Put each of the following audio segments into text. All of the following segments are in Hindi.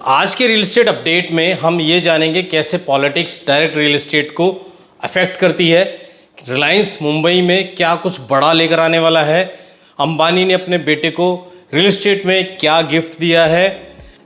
आज के रियल एस्टेट अपडेट में हम ये जानेंगे कैसे पॉलिटिक्स डायरेक्ट रियल एस्टेट को अफेक्ट करती है। रिलायंस मुंबई में क्या कुछ बड़ा लेकर आने वाला है। अंबानी ने अपने बेटे को रियल एस्टेट में क्या गिफ्ट दिया है।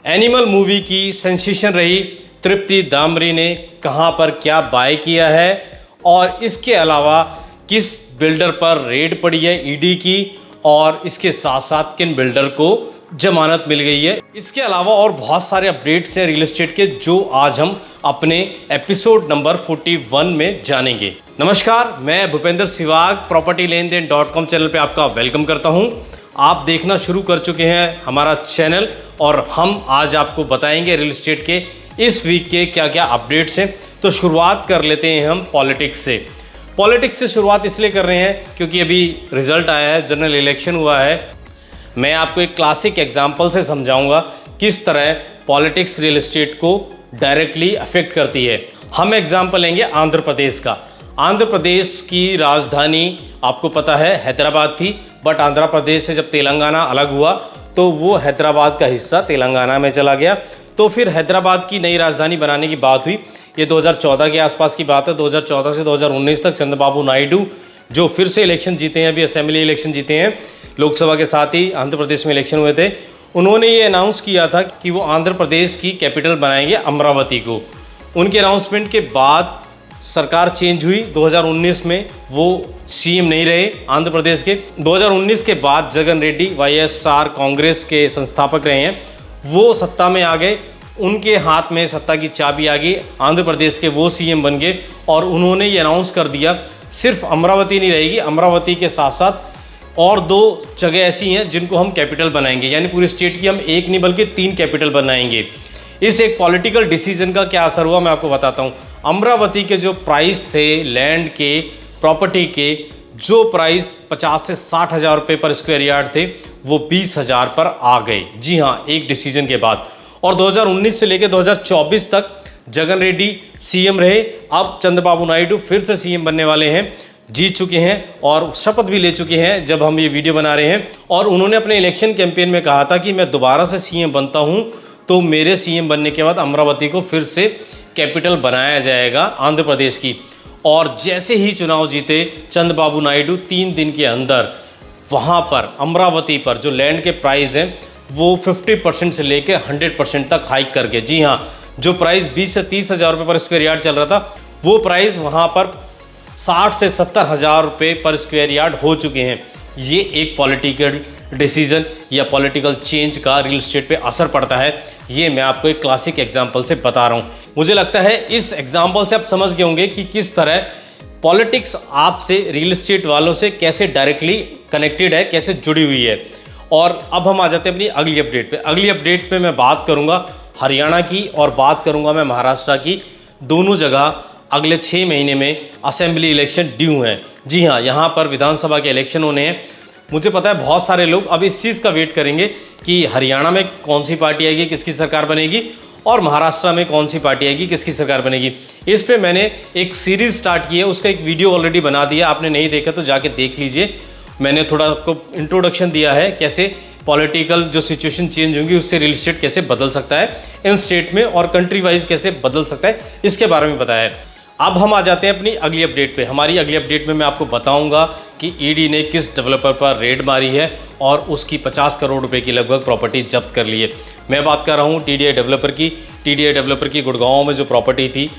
एनिमल मूवी की सेंसेशन रही तृप्ति दामरी ने कहां पर क्या बाय किया है और इसके अलावा किस बिल्डर पर रेड पड़ी है ईडी की और इसके साथ साथ किन बिल्डर को जमानत मिल गई है। इसके अलावा और बहुत सारे अपडेट्स हैं रियल एस्टेट के जो आज हम अपने एपिसोड नंबर 41 में जानेंगे। नमस्कार, मैं भूपेंद्र सिवाग प्रॉपर्टी लेन देन .com चैनल पे आपका वेलकम करता हूं। आप देखना शुरू कर चुके हैं हमारा चैनल और हम आज आपको बताएंगे रियल एस्टेट के इस वीक के क्या क्या अपडेट्स हैं। तो शुरुआत कर लेते हैं हम पॉलिटिक्स से। पॉलिटिक्स से शुरुआत इसलिए कर रहे हैं क्योंकि अभी रिजल्ट आया है, जनरल इलेक्शन हुआ है। मैं आपको एक क्लासिक एग्जाम्पल से समझाऊंगा किस तरह पॉलिटिक्स रियल एस्टेट को डायरेक्टली अफेक्ट करती है। हम एग्जाम्पल लेंगे आंध्र प्रदेश का। आंध्र प्रदेश की राजधानी आपको पता है हैदराबाद थी, बट आंध्र प्रदेश से जब तेलंगाना अलग हुआ तो वो हैदराबाद का हिस्सा तेलंगाना में चला गया। तो फिर हैदराबाद की नई राजधानी बनाने की बात हुई। ये 2014 के आसपास की बात है। 2014 से 2019 तक चंद्रबाबू नायडू जो फिर से इलेक्शन जीते हैं, अभी असेंबली इलेक्शन जीते हैं, लोकसभा के साथ ही आंध्र प्रदेश में इलेक्शन हुए थे। उन्होंने ये अनाउंस किया था कि वो आंध्र प्रदेश की कैपिटल बनाएंगे अमरावती को। उनके अनाउंसमेंट के बाद सरकार चेंज हुई। 2019 में वो सीएम नहीं रहे आंध्र प्रदेश के। 2019 के बाद जगन रेड्डी वाईएसआर कांग्रेस के संस्थापक रहे हैं, वो सत्ता में आ गए। उनके हाथ में सत्ता की चाबी आ गई, आंध्र प्रदेश के वो सीएम बन गए और उन्होंने ये अनाउंस कर दिया सिर्फ अमरावती नहीं रहेगी, अमरावती के साथ साथ और 2 जगह ऐसी हैं जिनको हम कैपिटल बनाएंगे, यानी पूरी स्टेट की हम एक नहीं बल्कि 3 कैपिटल बनाएंगे। इस एक पॉलिटिकल डिसीजन का क्या असर हुआ मैं आपको बताता हूँ। अमरावती के जो प्राइस थे लैंड के, प्रॉपर्टी के, जो प्राइस 50 से 60 हज़ार रुपये पर स्क्वायर यार्ड थे वो 20 हज़ार पर आ गए। जी हाँ, एक डिसीजन के बाद। और 2019 से लेकर 2024 तक जगन रेड्डी सीएम रहे। अब चंद्रबाबू नायडू फिर से सीएम बनने वाले हैं, जीत चुके हैं और शपथ भी ले चुके हैं जब हम ये वीडियो बना रहे हैं। और उन्होंने अपने इलेक्शन कैंपेन में कहा था कि मैं दोबारा से सीएम बनता हूं तो मेरे सीएम बनने के बाद अमरावती को फिर से कैपिटल बनाया जाएगा आंध्र प्रदेश की। और जैसे ही चुनाव जीते चंद्रबाबू नायडू 3 दिन के अंदर वहाँ पर अमरावती पर जो लैंड के प्राइस हैं वो 50% से लेकर 100% तक हाइक करके, जी हाँ, जो प्राइस 20 से 30 हज़ार रुपये पर स्क्वायर यार्ड चल रहा था वो प्राइस वहाँ पर 60 से 70 हज़ार रुपये पर स्क्वायर यार्ड हो चुके हैं। ये एक पॉलिटिकल डिसीजन या पॉलिटिकल चेंज का रियल एस्टेट पे असर पड़ता है। ये मैं आपको एक क्लासिक एग्जांपल से बता रहा हूँ। मुझे लगता है इस एग्जांपल से आप समझ गए होंगे कि किस तरह पॉलिटिक्स आपसे, रियल एस्टेट वालों से कैसे डायरेक्टली कनेक्टेड है, कैसे जुड़ी हुई है। और अब हम आ जाते हैं अपनी अगली अपडेट पे। अगली अपडेट पे मैं बात करूँगा हरियाणा की और बात करूँगा मैं महाराष्ट्र की। दोनों जगह अगले 6 महीने में असेंबली इलेक्शन ड्यू हैं। जी हाँ, यहाँ पर विधानसभा के इलेक्शन होने हैं। मुझे पता है बहुत सारे लोग अब इस चीज़ का वेट करेंगे कि हरियाणा में कौन सी पार्टी आएगी, किसकी सरकार बनेगी, और महाराष्ट्र में कौन सी पार्टी आएगी, किसकी सरकार बनेगी। इस पे मैंने एक सीरीज़ स्टार्ट की है, उसका एक वीडियो ऑलरेडी बना दिया। आपने नहीं देखा तो जाके देख लीजिए। मैंने थोड़ा आपको इंट्रोडक्शन दिया है कैसे पॉलिटिकल जो सिचुएशन चेंज होंगी उससे रियल एस्टेट कैसे बदल सकता है इन स्टेट में और कंट्री वाइज कैसे बदल सकता है, इसके बारे में बताया है। अब हम आ जाते हैं अपनी अगली अपडेट पे। हमारी अगली अपडेट में मैं आपको बताऊंगा कि ईडी ने किस डेवलपर पर रेड मारी है और उसकी 50 करोड़ रुपए की लगभग प्रॉपर्टी जब्त कर ली है। मैं बात कर रहा हूँ टीडीआई डेवलपर की। टीडीआई डेवलपर की गुड़गांव में जो प्रॉपर्टी थी,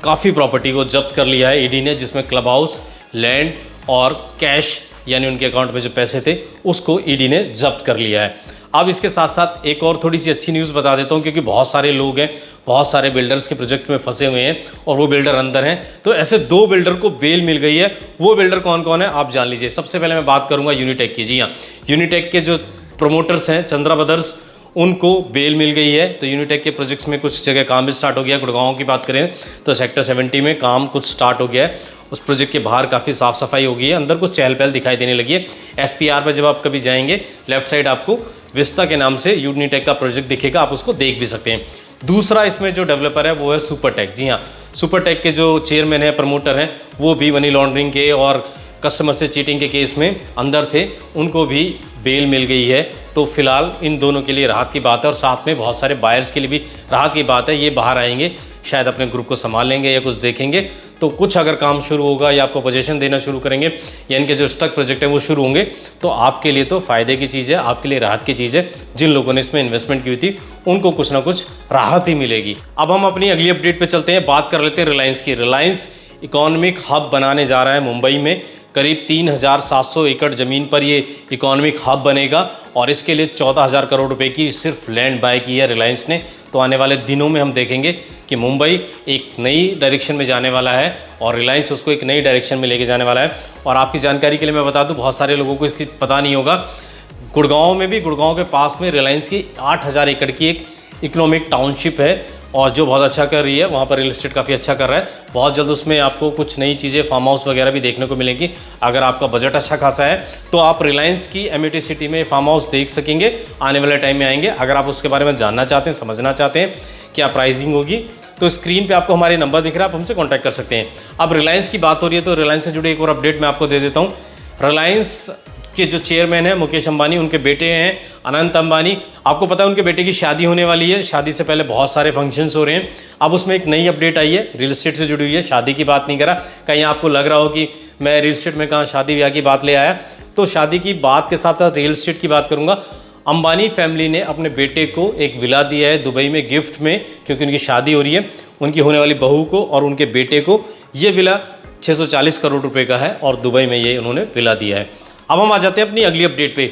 काफ़ी प्रॉपर्टी को जब्त कर लिया है ईडी ने, जिसमें क्लब हाउस, लैंड और कैश यानी उनके अकाउंट में जो पैसे थे उसको ईडी ने जब्त कर लिया है। अब इसके साथ साथ एक और थोड़ी सी अच्छी न्यूज़ बता देता हूँ, क्योंकि बहुत सारे लोग हैं, बहुत सारे बिल्डर्स के प्रोजेक्ट में फंसे हुए हैं और वो बिल्डर अंदर हैं। तो ऐसे 2 बिल्डर को बेल मिल गई है। वो बिल्डर कौन कौन है आप जान लीजिए। सबसे पहले मैं बात करूँगा यूनिटेक की। जी हाँ, यूनिटेक के जो प्रमोटर्स हैं चंद्रा ब्रदर्स, उनको बेल मिल गई है। तो यूनिटेक के प्रोजेक्ट्स में कुछ जगह काम भी स्टार्ट हो गया। गुड़गांव की बात करें तो सेक्टर 70 में काम कुछ स्टार्ट हो गया है। उस प्रोजेक्ट के बाहर काफ़ी साफ़ सफाई हो गई है, अंदर कुछ चहल पहल दिखाई देने लगी है। एसपीआर पर जब आप कभी जाएंगे लेफ्ट साइड आपको विस्ता के नाम से यूनिटेक का प्रोजेक्ट दिखेगा, आप उसको देख भी सकते हैं। दूसरा इसमें जो डेवलपर है वो है सुपरटेक। जी हाँ, सुपरटेक के जो चेयरमैन है, प्रमोटर हैं, वो भी मनी लॉन्ड्रिंग के और कस्टमर से चीटिंग के केस में अंदर थे, उनको भी बेल मिल गई है। तो फिलहाल इन दोनों के लिए राहत की बात है और साथ में बहुत सारे बायर्स के लिए भी राहत की बात है। ये बाहर आएंगे, शायद अपने ग्रुप को संभाल लेंगे या कुछ देखेंगे, तो कुछ अगर काम शुरू होगा या आपको पोजीशन देना शुरू करेंगे या इनके जो स्टक प्रोजेक्ट है वो शुरू होंगे, तो आपके लिए तो फ़ायदे की चीज़ है, आपके लिए राहत की चीज़ है। जिन लोगों ने इसमें इन्वेस्टमेंट की हुई थी उनको कुछ ना कुछ राहत ही मिलेगी। अब हम अपनी अगली अपडेट पे चलते हैं, बात कर लेते हैं रिलायंस की। रिलायंस इकोनॉमिक हब बनाने जा रहा है मुंबई में। करीब 3700 एकड़ ज़मीन पर ये इकोनॉमिक हब बनेगा और इसके लिए 14,000 करोड़ रुपए की सिर्फ लैंड बाय की है रिलायंस ने। तो आने वाले दिनों में हम देखेंगे कि मुंबई एक नई डायरेक्शन में जाने वाला है और रिलायंस उसको एक नई डायरेक्शन में लेके जाने वाला है। और आपकी जानकारी के लिए मैं बता दूं, बहुत सारे लोगों को इसकी पता नहीं होगा, गुड़गांव में भी, गुड़गांव के पास में रिलायंस की 8,000 एकड़ की एक इकोनॉमिक टाउनशिप है और जो बहुत अच्छा कर रही है। वहाँ पर रियल एस्टेट काफ़ी अच्छा कर रहा है। बहुत जल्द उसमें आपको कुछ नई चीज़ें, फार्म हाउस वगैरह भी देखने को मिलेंगी। अगर आपका बजट अच्छा खासा है तो आप रिलायंस की एमिटी सिटी में फार्म हाउस देख सकेंगे, आने वाले टाइम में आएंगे। अगर आप उसके बारे में जानना चाहते हैं, समझना चाहते हैं क्या प्राइसिंग होगी, तो स्क्रीन पे आपको हमारे नंबर दिख रहा है, आप हमसे कांटेक्ट कर सकते हैं। अब रिलायंस की बात हो रही है तो रिलायंस से जुड़ी एक और अपडेट मैं आपको दे देता हूँ। रिलायंस के जो चेयरमैन है मुकेश अंबानी, उनके बेटे हैं अनंत अंबानी। आपको पता है उनके बेटे की शादी होने वाली है। शादी से पहले बहुत सारे फंक्शंस हो रहे हैं। अब उसमें एक नई अपडेट आई है, रियल एस्टेट से जुड़ी हुई है, शादी की बात नहीं करा। कहीं आपको लग रहा हो कि मैं रियल एस्टेट में कहाँ शादी ब्याह की बात ले आया, तो शादी की बात के साथ साथ रियल एस्टेट की बात करूँगा। अंबानी फैमिली ने अपने बेटे को एक विला दिया है दुबई में गिफ्ट में, क्योंकि उनकी शादी हो रही है। उनकी होने वाली बहू को और उनके बेटे को ये विला 640 करोड़ रुपए का है और दुबई में ये उन्होंने विला दिया है। अब हम आ जाते हैं अपनी अगली अपडेट पे।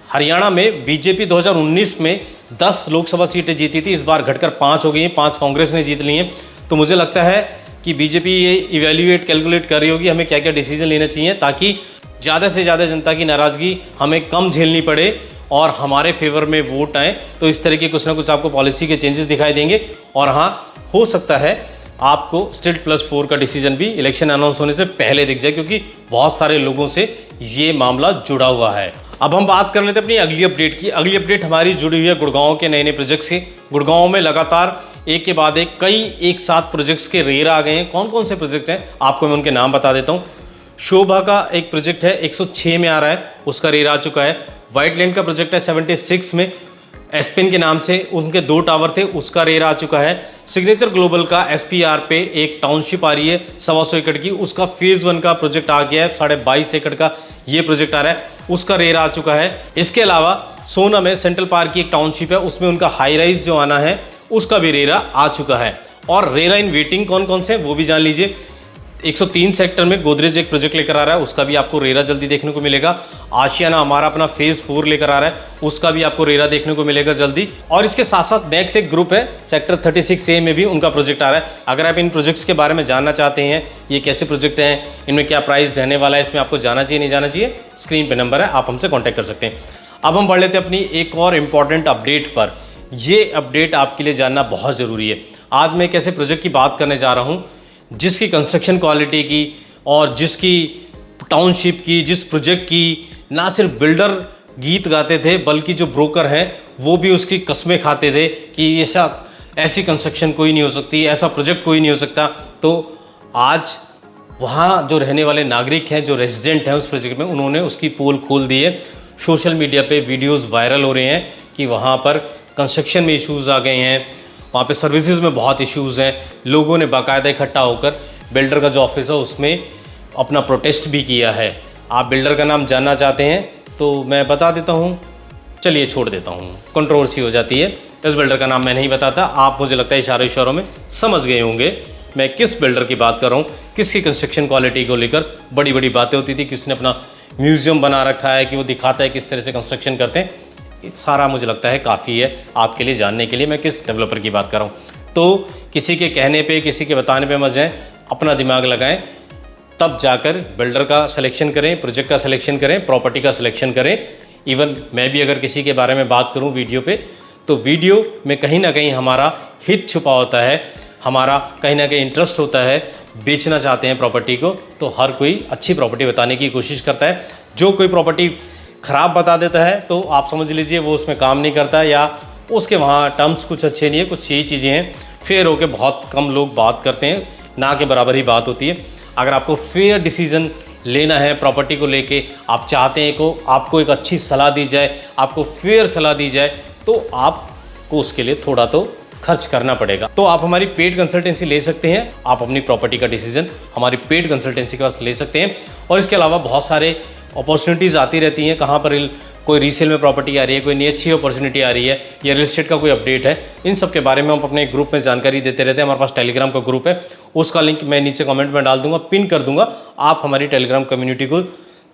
हरियाणा में बीजेपी 2019 में 10 लोकसभा सीटें जीती थी, इस बार घटकर 5 हो गई हैं, 5 कांग्रेस ने जीत ली हैं। तो मुझे लगता है कि बीजेपी ये इवैल्यूएट, कैलकुलेट कर रही होगी हमें क्या क्या डिसीजन लेना चाहिए ताकि ज़्यादा से ज़्यादा जनता की नाराज़गी हमें कम झेलनी पड़े और हमारे फेवर में वोट आए। तो इस तरह के कुछ ना कुछ आपको पॉलिसी के चेंजेस दिखाई देंगे। और हाँ, हो सकता है आपको स्टिल्ट +4 का डिसीजन भी इलेक्शन अनाउंस होने से पहले दिख जाए, क्योंकि बहुत सारे लोगों से ये मामला जुड़ा हुआ है। अब हम बात कर लेते हैं अपनी अगली अपडेट की। अगली अपडेट हमारी जुड़ी हुई है गुड़गांव के नए नए प्रोजेक्ट्स से। गुड़गांव में लगातार एक के बाद एक कई एक साथ प्रोजेक्ट्स के रेर आ गए हैं। कौन कौन से प्रोजेक्ट हैं आपको मैं उनके नाम बता देता हूँ। शोभा का एक प्रोजेक्ट है, 106 में आ रहा है, उसका रेर आ चुका है। व्हाइट लैंड का प्रोजेक्ट है 76 में, एस्पिन के नाम से, उनके 2 टावर थे, उसका रेर आ चुका है। सिग्नेचर ग्लोबल का SPR पे एक टाउनशिप आ रही है 125 एकड़ की, उसका फेज़ 1 का प्रोजेक्ट आ गया है, 22.5 एकड़ का ये प्रोजेक्ट आ रहा है, उसका रेर आ चुका है। इसके अलावा सोना में सेंट्रल पार्क की एक टाउनशिप है, उसमें उनका हाई राइज जो आना है उसका भी रेरा आ चुका है। और रेरा इन वेटिंग कौन कौन से हैं वो भी जान लीजिए। 103 सेक्टर में गोदरेज एक प्रोजेक्ट लेकर आ रहा है, उसका भी आपको रेरा जल्दी देखने को मिलेगा। आशियाना हमारा अपना फेज़ 4 लेकर आ रहा है, उसका भी आपको रेरा देखने को मिलेगा जल्दी। और इसके साथ साथ मैक्स एक ग्रुप है, सेक्टर 36A में भी उनका प्रोजेक्ट आ रहा है। अगर आप इन प्रोजेक्ट्स के बारे में जानना चाहते हैं, ये कैसे प्रोजेक्ट हैं, इनमें क्या प्राइस रहने वाला है, इसमें आपको जाना चाहिए नहीं जाना चाहिए, स्क्रीन पर नंबर है, आप हमसे कॉन्टैक्ट कर सकते हैं। अब हम बढ़ लेते हैं अपनी एक और इम्पॉर्टेंट अपडेट पर। ये अपडेट आपके लिए जानना बहुत ज़रूरी है। आज मैं एक ऐसे प्रोजेक्ट की बात करने जा रहा हूँ जिसकी कंस्ट्रक्शन क्वालिटी की और जिसकी टाउनशिप की, जिस प्रोजेक्ट की ना सिर्फ बिल्डर गीत गाते थे बल्कि जो ब्रोकर हैं वो भी उसकी कस्में खाते थे कि ऐसी कंस्ट्रक्शन कोई नहीं हो सकती, ऐसा प्रोजेक्ट कोई नहीं हो सकता। तो आज वहाँ जो रहने वाले नागरिक हैं, जो रेजिडेंट हैं उस प्रोजेक्ट में, उन्होंने उसकी पोल खोल दी है। सोशल मीडिया पे वीडियोस वायरल हो रहे हैं कि वहाँ पर कंस्ट्रक्शन में इश्यूज़ आ गए हैं, वहाँ पे सर्विसेज में बहुत इश्यूज़ हैं। लोगों ने बाकायदा इकट्ठा होकर बिल्डर का जो ऑफिस है उसमें अपना प्रोटेस्ट भी किया है। आप बिल्डर का नाम जानना चाहते हैं तो मैं बता देता हूँ, चलिए छोड़ देता हूँ, कंट्रोवर्सी हो जाती है। इस बिल्डर का नाम मैं नहीं बताता, आप मुझे लगता है इशारों में समझ गए होंगे मैं किस बिल्डर की बात कर रहा हूँ, किसकी कंस्ट्रक्शन क्वालिटी को लेकर बड़ी बड़ी बातें होती थी, किसने अपना म्यूज़ियम बना रखा है कि वो दिखाता है किस तरह से कंस्ट्रक्शन करते हैं। ये सारा मुझे लगता है काफ़ी है आपके लिए जानने के लिए मैं किस डेवलपर की बात कर रहा हूँ। तो किसी के कहने पे, किसी के बताने पे मत जाएं, अपना दिमाग लगाएं, तब जाकर बिल्डर का सिलेक्शन करें, प्रोजेक्ट का सिलेक्शन करें, प्रॉपर्टी का सिलेक्शन करें। इवन मैं भी अगर किसी के बारे में बात करूं वीडियो पे, तो वीडियो में कहीं ना कहीं हमारा हित छुपा होता है, हमारा कहीं ना कहीं इंटरेस्ट होता है। बेचना चाहते हैं प्रॉपर्टी को तो हर कोई अच्छी प्रॉपर्टी बताने की कोशिश करता है। जो कोई प्रॉपर्टी ख़राब बता देता है तो आप समझ लीजिए वो उसमें काम नहीं करता है या उसके वहाँ टर्म्स कुछ अच्छे नहीं है, कुछ यही चीज़ें हैं। फेयर होकर बहुत कम लोग बात करते हैं, ना के बराबर ही बात होती है। अगर आपको फेयर डिसीजन लेना है प्रॉपर्टी को लेके, आप चाहते हैं को आपको एक अच्छी सलाह दी जाए, आपको फेयर सलाह दी जाए, तो आपको उसके लिए थोड़ा तो खर्च करना पड़ेगा। तो आप हमारी पेड कंसल्टेंसी ले सकते हैं, आप अपनी प्रॉपर्टी का डिसीजन हमारी पेड कंसल्टेंसी के पास ले सकते हैं। और इसके अलावा बहुत सारे अपॉर्चुनिटीज़ आती रहती हैं, कहाँ पर कोई रीसेल में प्रॉपर्टी आ रही है, कोई नई अच्छी अपॉर्चुनिटी आ रही है, या रियल एस्टेट का कोई अपडेट है, इन सब के बारे में हम अपने ग्रुप में जानकारी देते रहते हैं। हमारे पास टेलीग्राम का ग्रुप है, उसका लिंक मैं नीचे कमेंट में डाल दूंगा, पिन कर दूंगा, आप हमारी टेलीग्राम कम्युनिटी को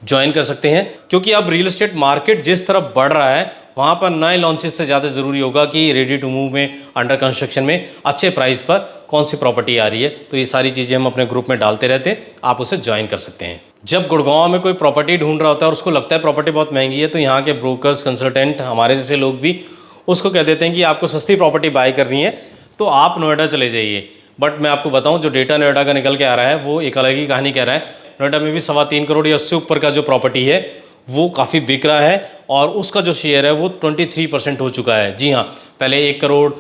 ज्वाइन कर सकते हैं। क्योंकि अब रियल एस्टेट मार्केट जिस तरफ बढ़ रहा है, वहाँ पर नए लॉन्चेस से ज़्यादा ज़रूरी होगा कि रेडी टू मूव में, अंडर कंस्ट्रक्शन में अच्छे प्राइस पर कौन सी प्रॉपर्टी आ रही है। तो ये सारी चीज़ें हम अपने ग्रुप में डालते रहते हैं, आप उसे ज्वाइन कर सकते हैं। जब गुड़गांव में कोई प्रॉपर्टी ढूंढ रहा होता है और उसको लगता है प्रॉपर्टी बहुत महंगी है, तो यहाँ के ब्रोकर्स, कंसल्टेंट, हमारे जैसे लोग भी उसको कह देते हैं कि आपको सस्ती प्रॉपर्टी बाय करनी है तो आप नोएडा चले जाइए। बट मैं आपको बताऊं, जो डेटा नोएडा का निकल के आ रहा है वो एक अलग ही कहानी कह रहा है। नोएडा में भी 3.25 करोड़ या उससे ऊपर का जो प्रॉपर्टी है वो काफ़ी बिक रहा है, और उसका जो शेयर है वो 23% हो चुका है। जी हाँ, पहले 1 करोड़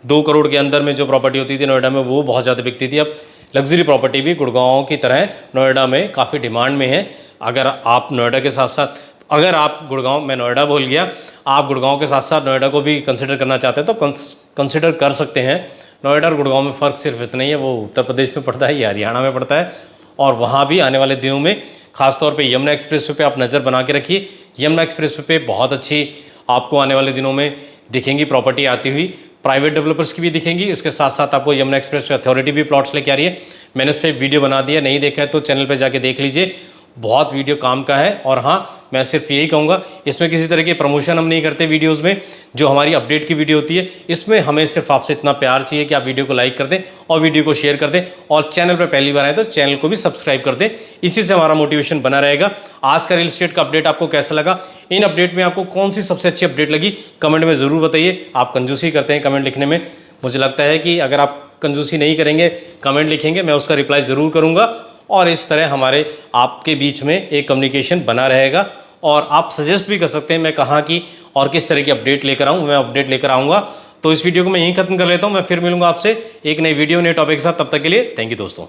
2 करोड़ के अंदर में जो प्रॉपर्टी होती थी नोएडा में, वो बहुत ज़्यादा बिकती थी। अब लग्जरी प्रॉपर्टी भी गुड़गांव की तरह नोएडा में काफ़ी डिमांड में है। अगर आप नोएडा के साथ साथ, अगर आप गुड़गांव, मैं नोएडा बोल गया, आप गुड़गांव के साथ साथ नोएडा को भी कंसिडर करना चाहते हैं तो कंसिडर कर सकते हैं। नोएडा और गुड़गांव में फ़र्क सिर्फ इतना ही है, वो उत्तर प्रदेश में पड़ता है या हरियाणा में पड़ता है। और वहाँ भी आने वाले दिनों में खासतौर पे यमुना एक्सप्रेसवे पे आप नज़र बना के रखिए। यमुना एक्सप्रेसवे पे बहुत अच्छी आपको आने वाले दिनों में दिखेंगी प्रॉपर्टी आती हुई, प्राइवेट डेवलपर्स की भी दिखेंगी। इसके साथ साथ आपको यमुना एक्सप्रेसवे अथॉरिटी भी प्लॉट्स लेके आ रही है। मैंने उस पर वीडियो बना दिया, नहीं देखा है तो चैनल पर जाके देख लीजिए, बहुत वीडियो काम का है। और हाँ, मैं सिर्फ यही कहूँगा, इसमें किसी तरह की प्रमोशन हम नहीं करते वीडियोस में। जो हमारी अपडेट की वीडियो होती है, इसमें हमें सिर्फ आपसे इतना प्यार चाहिए कि आप वीडियो को लाइक कर दें और वीडियो को शेयर कर दें, और चैनल पर पहली बार आए तो चैनल को भी सब्सक्राइब कर दें। इसी से हमारा मोटिवेशन बना रहेगा। आज का रियल एस्टेट का अपडेट आपको कैसा लगा, इन अपडेट में आपको कौन सी सबसे अच्छी अपडेट लगी, कमेंट में ज़रूर बताइए। आप कंजूसी करते हैं कमेंट लिखने में, मुझे लगता है कि अगर आप कंजूसी नहीं करेंगे, कमेंट लिखेंगे, मैं उसका रिप्लाई ज़रूर करूँगा। और इस तरह हमारे आपके बीच में एक कम्युनिकेशन बना रहेगा। और आप सजेस्ट भी कर सकते हैं मैं कहाँ की और किस तरह की अपडेट लेकर आऊँ, मैं अपडेट लेकर आऊँगा। तो इस वीडियो को मैं यहीं खत्म कर लेता हूँ, मैं फिर मिलूंगा आपसे एक नई वीडियो, नए टॉपिक के साथ। तब तक के लिए थैंक यू दोस्तों।